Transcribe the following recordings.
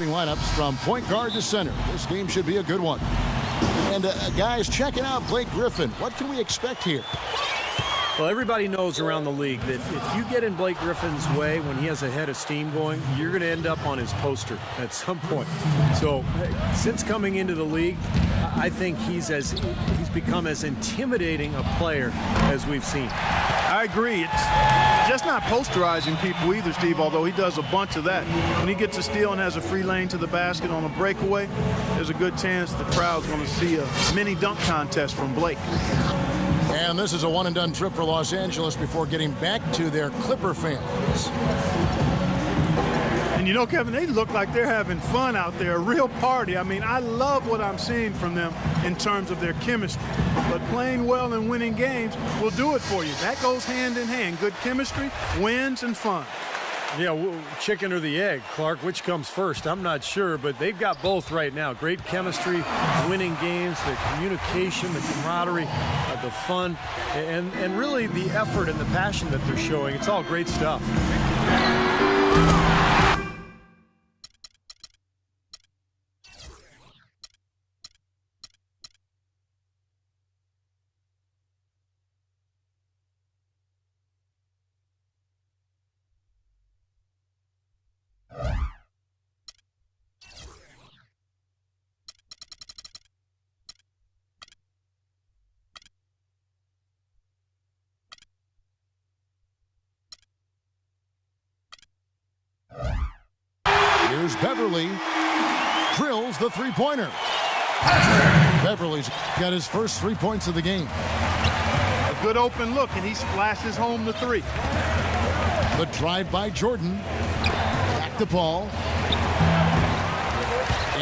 Lineups from point guard to center. This game should be a good one. And guys, checking out Blake Griffin. What can we expect here? Well, everybody knows around the league that if you get in Blake Griffin's way when he has a head of steam going, you're going to end up on his poster at some point. So since coming into the league, I think he's become as intimidating a player as we've seen. I agree. It's just not posterizing people either, Steve, although he does a bunch of that. When he gets a steal and has a free lane to the basket on a breakaway, there's a good chance the crowd's going to see a mini dunk contest from Blake. And this is a one-and-done trip for Los Angeles before getting back to their Clipper fans. And you know, Kevin, they look like they're having fun out there, a real party. I mean, I love what I'm seeing from them in terms of their chemistry. But playing well and winning games will do it for you. That goes hand in hand. Good chemistry, wins, and fun. Yeah, chicken or the egg, Clark, which comes first? I'm not sure, but they've got both right now. Great chemistry, winning games, the communication, the camaraderie, the fun, and really the effort and the passion that they're showing. It's all great stuff. Here's Beverly. Drills the three-pointer. Beverly's got his first 3 points of the game. A good open look, and he splashes home the three. The drive by Jordan. Back to Paul.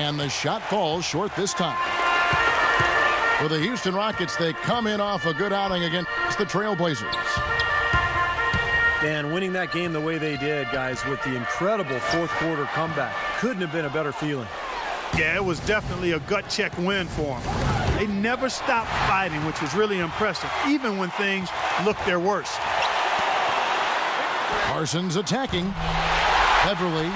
And the shot falls short this time. For the Houston Rockets, they come in off a good outing against the Trailblazers. And winning that game the way they did, guys, with the incredible fourth quarter comeback, couldn't have been a better feeling. Yeah, it was definitely a gut check win for them. They never stopped fighting, which was really impressive, even when things looked their worst. Parsons attacking. Beverly.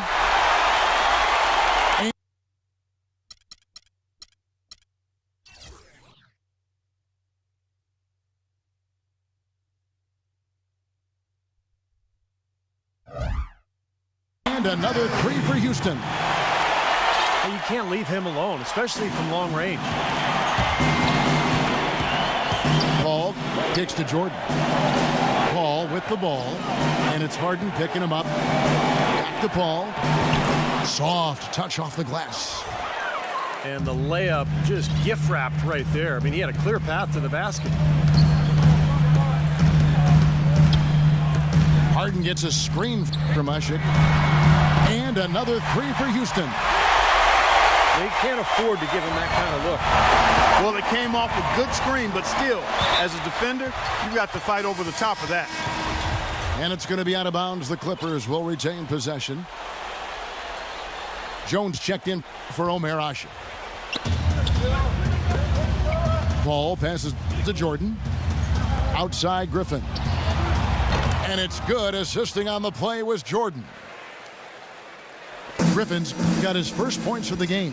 And another three for Houston. You can't leave him alone, especially from long range. Paul kicks to Jordan. Paul with the ball, and it's Harden picking him up. Back to Paul. Soft touch off the glass. And the layup just gift wrapped right there. I mean, he had a clear path to the basket. Harden gets a screen from Ushik. And another three for Houston. They can't afford to give him that kind of look. Well, it came off a good screen, but still, as a defender, you got to fight over the top of that. And it's going to be out of bounds. The Clippers will retain possession. Jones checked in for Omer Asik. Paul passes to Jordan. Outside Griffin. And it's good. Assisting on the play was Jordan. Griffin's got his first points of the game.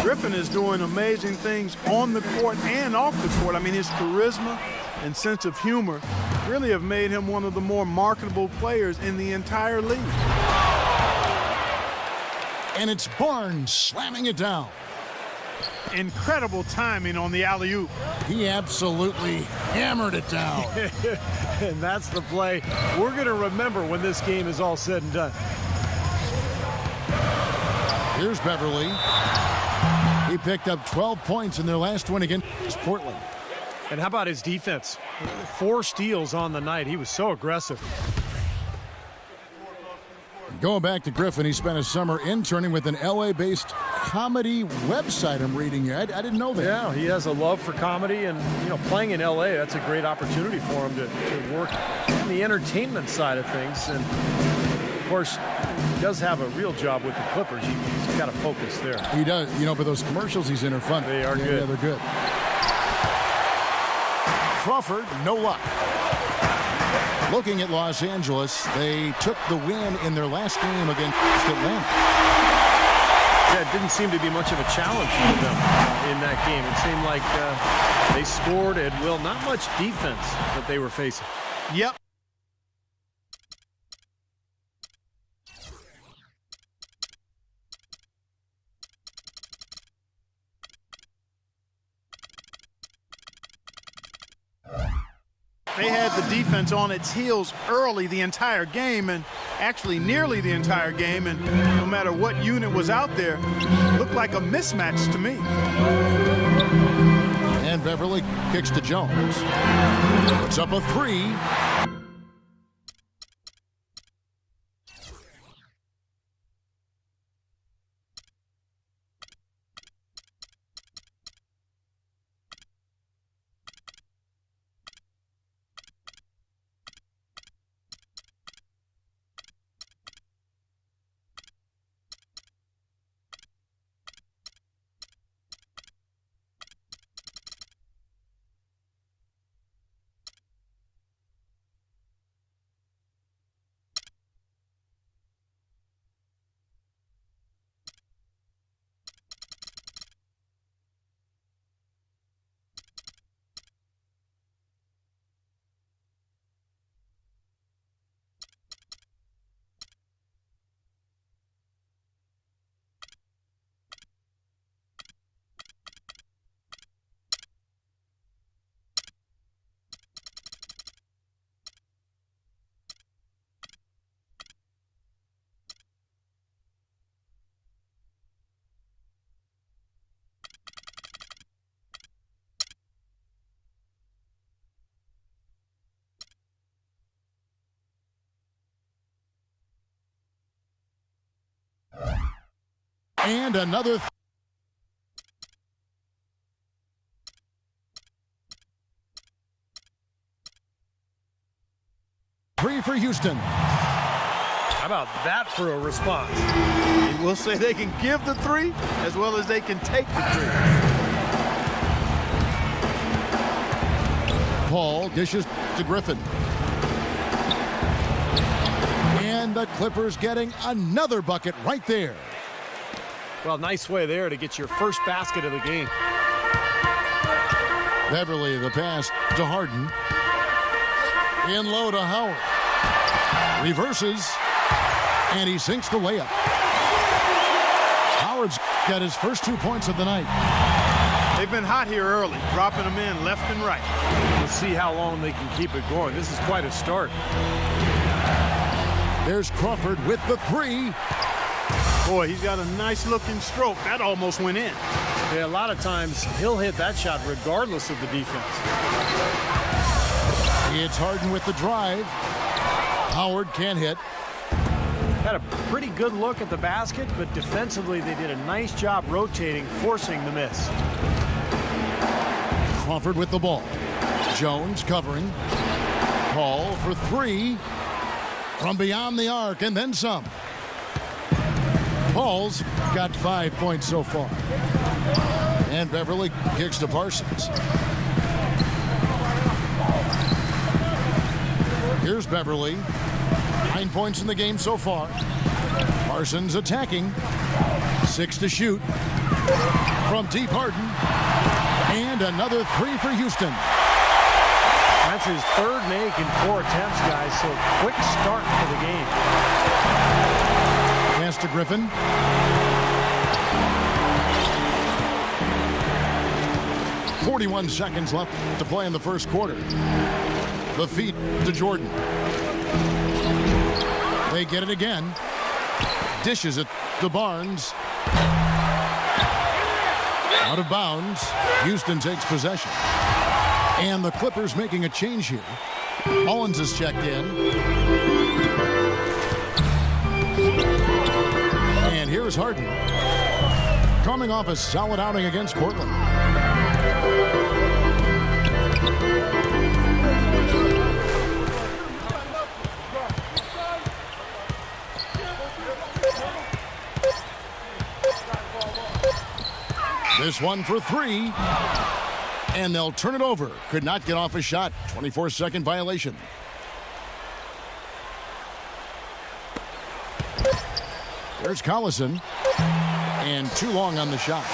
Griffin is doing amazing things on the court and off the court. I mean, his charisma and sense of humor really have made him one of the more marketable players in the entire league. And it's Barnes slamming it down. Incredible timing on the alley-oop. He absolutely hammered it down. And that's the play we're going to remember when this game is all said and done. Here's Beverly. He picked up 12 points in their last win against Portland. And how about his defense? 4 steals on the night. He was so aggressive. Going back to Griffin, he spent a summer interning with an LA-based comedy website, I'm reading here. I didn't know that. Yeah, he has a love for comedy, and playing in LA, that's a great opportunity for him to work in the entertainment side of things. And of course, he does have a real job with the Clippers. He's got to focus there. He does, but those commercials he's in are fun. They are good. Yeah, they're good. Crawford, no luck. Looking at Los Angeles, they took the win in their last game against Atlanta. Yeah, it didn't seem to be much of a challenge for them in that game. It seemed like they scored at will. Not much defense that they were facing. Yep. They had the defense on its heels early the entire game, and actually nearly the entire game, and no matter what unit was out there, looked like a mismatch to me. And Beverly kicks to Jones. Puts up a three. And another three for Houston. How about that for a response? We'll say they can give the three as well as they can take the three. Paul dishes to Griffin. And the Clippers getting another bucket right there. Well, nice way there to get your first basket of the game. Beverly, the pass to Harden. In low to Howard. Reverses. And he sinks the layup. Howard's got his first 2 points of the night. They've been hot here early, dropping them in left and right. We'll see how long they can keep it going. This is quite a start. There's Crawford with the three. Boy, he's got a nice looking stroke. That almost went in. Yeah, a lot of times he'll hit that shot regardless of the defense. It's Harden with the drive. Howard can't hit. Had a pretty good look at the basket, but defensively they did a nice job rotating, forcing the miss. Crawford with the ball. Jones covering. Paul for three. From beyond the arc and then some. Paul's got 5 points so far. And Beverly kicks to Parsons. Here's Beverly. 9 points in the game so far. Parsons attacking. 6 to shoot. From deep Harden. And another three for Houston. That's his third make in 4 attempts, guys, so quick start for the game. Pass to Griffin. .41 seconds left to play in the first quarter. The feed to Jordan. They get it again. Dishes it to Barnes. Out of bounds. Houston takes possession. And the Clippers making a change here. Mullins is checked in. And here's Harden. Coming off a solid outing against Portland. This one for three. And they'll turn it over. Could not get off a shot. 24-second violation. There's Collison. And too long on the shot.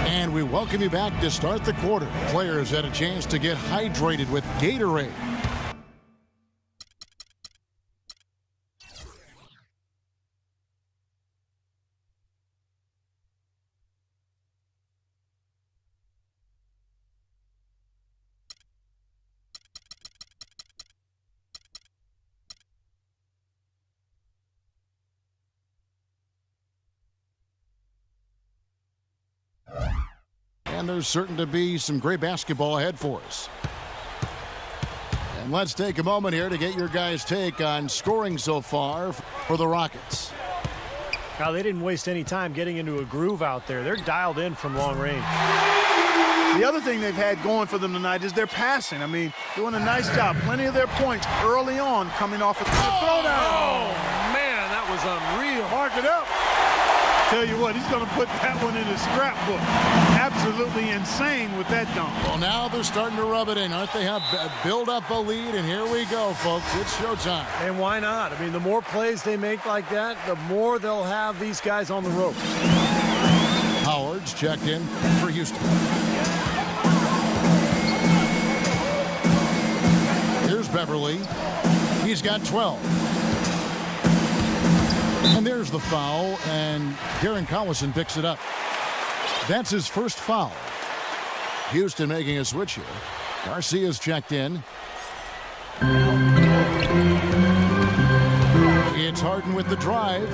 And we welcome you back to start the quarter. Players had a chance to get hydrated with Gatorade. And there's certain to be some great basketball ahead for us. And let's take a moment here to get your guys' take on scoring so far for the Rockets. Now, they didn't waste any time getting into a groove out there. They're dialed in from long range. The other thing they've had going for them tonight is their passing. I mean, doing a nice job. Plenty of their points early on coming off of the throwdown. Oh, man, that was unreal. Mark it up. Tell you what, he's going to put that one in his scrapbook. Absolutely insane with that dunk. Well, now they're starting to rub it in, aren't they? Have build up a lead, and here we go, folks. It's showtime. And why not? I mean, the more plays they make like that, the more they'll have these guys on the rope. Howard's checked in for Houston. Here's Beverly. He's got 12. And there's the foul, and Darren Collison picks it up. That's his first foul. Houston making a switch here. Garcia's checked in. It's Harden with the drive.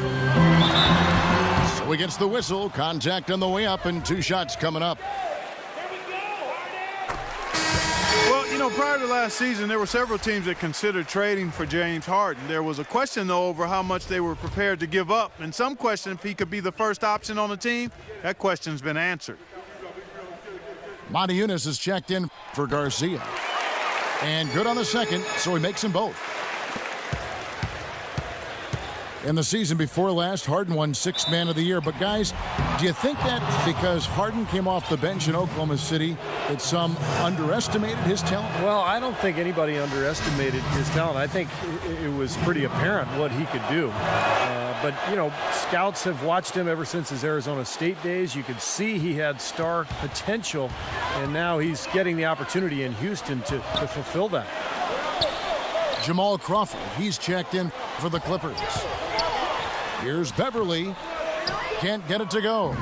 So he gets the whistle. Contact on the way up, and 2 shots coming up. Well, you know, prior to last season, there were several teams that considered trading for James Harden. There was a question, though, over how much they were prepared to give up, and some question if he could be the first option on the team. That question's been answered. Monty Eunice is checked in for Garcia. And good on the second, so he makes them both. In the season before last, Harden won 6th Man of the Year. But, guys, do you think that because Harden came off the bench in Oklahoma City that some underestimated his talent? Well, I don't think anybody underestimated his talent. I think it was pretty apparent what he could do. But, you know, scouts have watched him ever since his Arizona State days. You could see he had star potential, and now he's getting the opportunity in Houston to fulfill that. Jamal Crawford, he's checked in for the Clippers. Here's Beverly. Can't get it to go.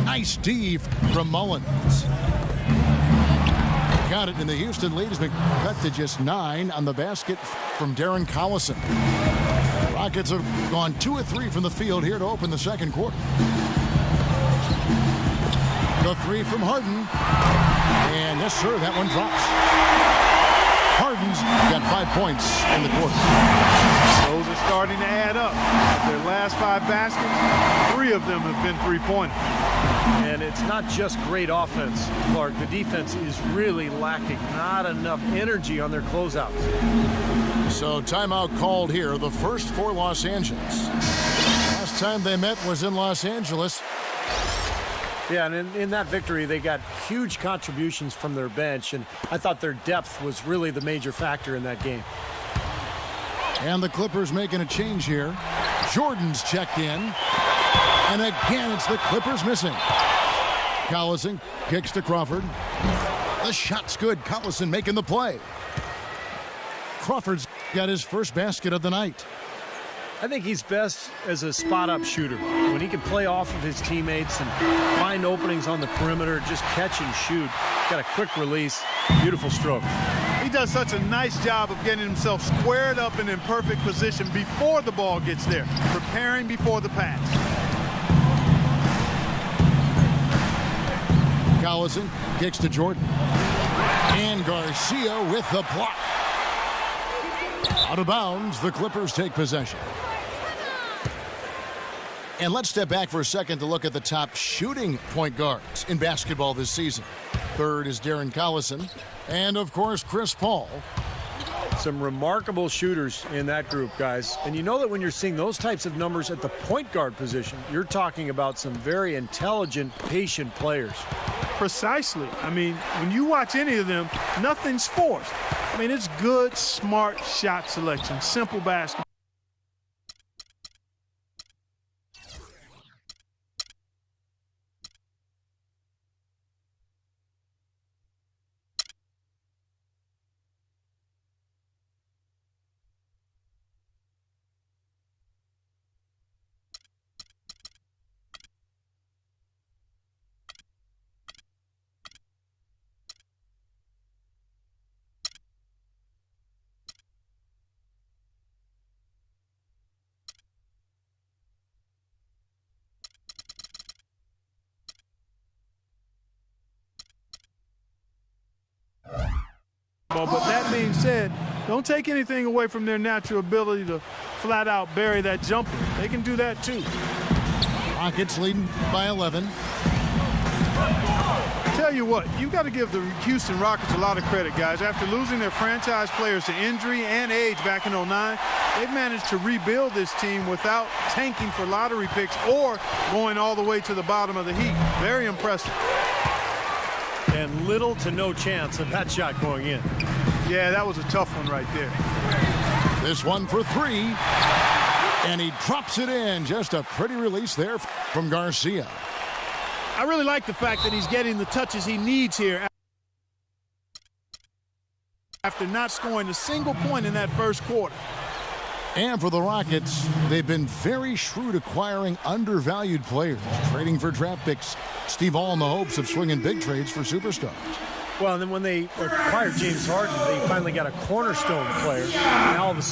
Nice D from Mullins. Got it, and the Houston lead has been cut to just 9 on the basket from Darren Collison. Rockets have gone 2 of 3 from the field here to open the second quarter. The 3 from Harden. And yes, sir, that one drops. Harden's got 5 points in the quarter. Those are starting to add up. Their last 5 baskets, 3 of them have been three-pointers. And it's not just great offense, Clark. The defense is really lacking. Not enough energy on their closeouts. So timeout called here, the first for Los Angeles. Last time they met was in Los Angeles. Yeah, and in that victory, they got huge contributions from their bench, and I thought their depth was really the major factor in that game. And the Clippers making a change here. Jordan's checked in. And again, it's the Clippers missing. Collison kicks to Crawford. The shot's good. Collison making the play. Crawford's got his first basket of the night. I think he's best as a spot-up shooter. When he can play off of his teammates and find openings on the perimeter, just catch and shoot. Got a quick release. Beautiful stroke. He does such a nice job of getting himself squared up and in perfect position before the ball gets there, preparing before the pass. Collison kicks to Jordan. And Garcia with the block. Out of bounds, the Clippers take possession. And let's step back for a second to look at the top shooting point guards in basketball this season. Third is Darren Collison. And, of course, Chris Paul. Some remarkable shooters in that group, guys. And you know that when you're seeing those types of numbers at the point guard position, you're talking about some very intelligent, patient players. Precisely. I mean, when you watch any of them, nothing's forced. I mean, it's good, smart shot selection, simple basketball. But that being said, don't take anything away from their natural ability to flat out bury that jumper. They can do that too. Rockets leading by 11. Tell you what, you've got to give the Houston Rockets a lot of credit, guys. After losing their franchise players to injury and age back in '09, they've managed to rebuild this team without tanking for lottery picks or going all the way to the bottom of the heap. Very impressive. And little to no chance of that shot going in. Yeah, that was a tough one right there. This one for three. And he drops it in. Just a pretty release there from Garcia. I really like the fact that he's getting the touches he needs here after not scoring a single point in that first quarter. And for the Rockets, they've been very shrewd acquiring undervalued players, trading for draft picks. Steve, all in the hopes of swinging big trades for superstars. Well, and then when they acquired James Harden, they finally got a cornerstone player. Now all of a sudden,